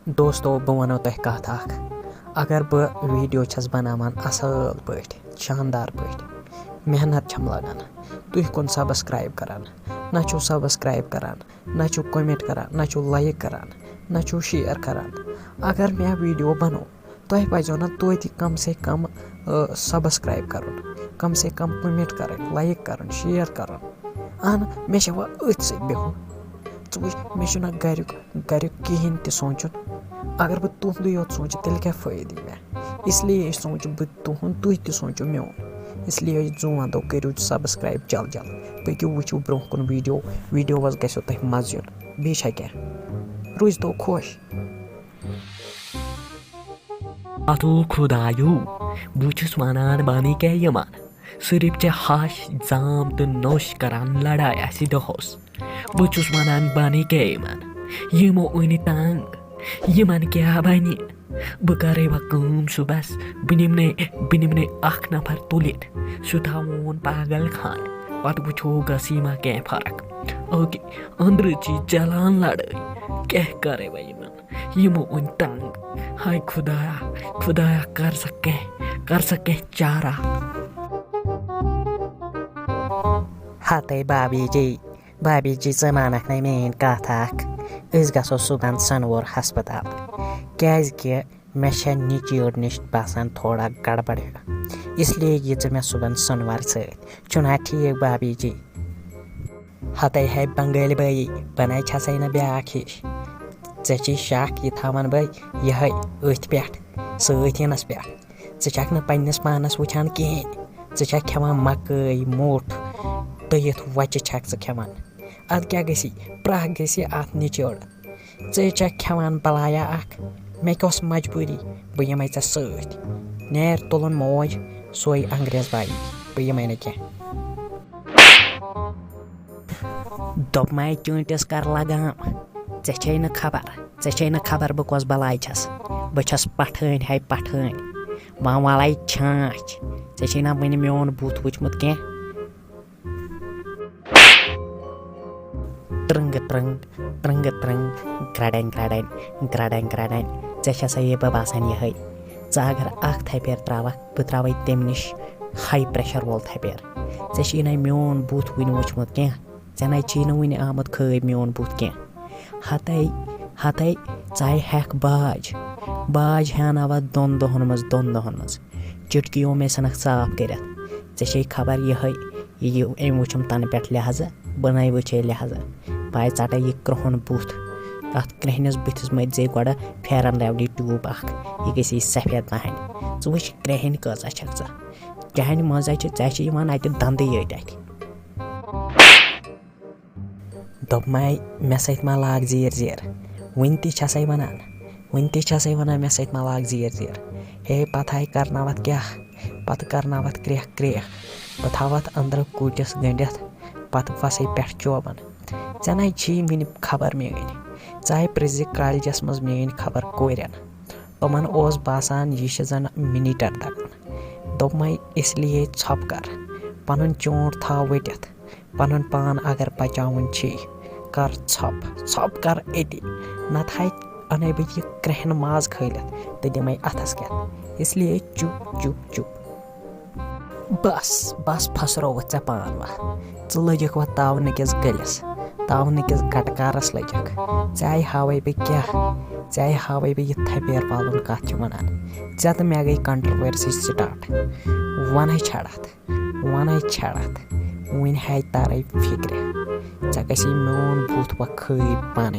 दोस्तों बह वनो तह कथ अख अगर बह वीडियो छस बनावान असल पठ शानदार पठ मेहनत छम लगान तुह कुन सब्सक्राइब करान ना छु सब्सक्राइब करान ना छु कमेंट करान ना छु लाइक करान ना छु शेयर करान अगर मैं वीडियो बनो तह पजो ना तो कम से कम सब्सक्राइब करुन कम से कम कमेंट कर लाइक कर शेयर कर अहन मे अथ सत बिहुन मे घर कहें त सोचुन अगर बह तुंदे योत सोच तेल क्या फायदे मे इसलिए सोच बह तुहद तुह त सोचो मोन इसलिए जोन दो करो सब्सक्राइब जल जल पकू वो ब्रो कुन वीडियो गो तह मज यून बे क्या रोज तो खुश अतो खुदायो बुछुस वनान बानी क्या यमान सिर्फ चे हाश जाम तो नोश करान लड़ाई ऐसी दोहस बुछुस वनान बानी क्या यमान यमो उनी तंग यमन क्या बनी बह करे कम सुबस बिनिमने अख नफर तुलित सु थवन पागल खान पत वो गसीमा क्या फर्क ओके अंदर ची चलान लड़ाई क्या करे यमो उन तंग हाय खुदाया कर सके चारा हते भाभी जी जमानक न मेन कथ गो सुबह सनवर हस्पताल क्या मे निचीर नश बसान थोड़ा गड़बड़ इसलिए ये मे सुबह सनवर सना ठीक भाभी जी हते है बंगाली बई बनाई छसै न ब्याख हिश चे शक यह थान बह यह अथ पे सतनस पे क पन्नस पानस वुचान कहें चे खेवान मकई मोट तयित वच खेवान अद क्या गसी प्रह गसी अत निचोड़ चे खेवान बलाया अख मे कस मजबूरी बह यम सत नेर तुलन मौज सोई अंग्रेज बाई बह यम न क्या दोप मै चूंटिस कर लगाम चे न खबर बह कस बलाई छस बह छस पठन है पठन वह वाल छाछ चे ना वन मोन बुथ वुचमुत क्या त्रंग ग्रडन चे ये बह बसान ये अगर अख थपेर त्रवक बह त्रव तम नश हाई प्रेशर वोल थपेर चे ना मोन बुथ वन वुचमुत क्या ऐ ना ची वन आमुत खब मोन बुथ क्या हते चाहे हेक बाज हेनावा दोन दोहन मज चुटकियों में सनक साफ कर चे खबर ये वुचम तन पे लिहाजा बन वचे लिहाजा पाए चट यह क्रोहन बुथ अत क्रहनस बुथिस मजे गोड़ फेरन लवली ट्यूब यह गई सफेद पहन वो क्रहन कचा छक चहन मज अत दंद ये दोप मे सत मा लाग जीर वन तसै वन मे सत मा लाग जीर हे पत करनावत क्या पत करनावत क्रेह बह थवत अंदर कूटिस गंडित पत वसै पे चोबन ऐ छी वन खबर मेन चाहे प्रज कॉलेजस मज मेन खबर कोरन तमन बसान यह जन मिनटन दगन दोप इसलिए छप कर पन चोट था वटित पन पान अगर बचावन कर छप कर अति नत अन बह यह क्रहन माज खलित तो दिम अथस क्या इसलिए चुप बस फसरो ऐ पान वह लजक वह तावन किस गलिस तावन किस गटकारस लजक ऐ हावे बह क्या हावे बह यह थपेर पालन कत वन तो मे गई कंट्रोवर्सी स्टार्ट वन छड़त वन है तारे फिक्र ऐ गसी मोन बुथ वह खब पान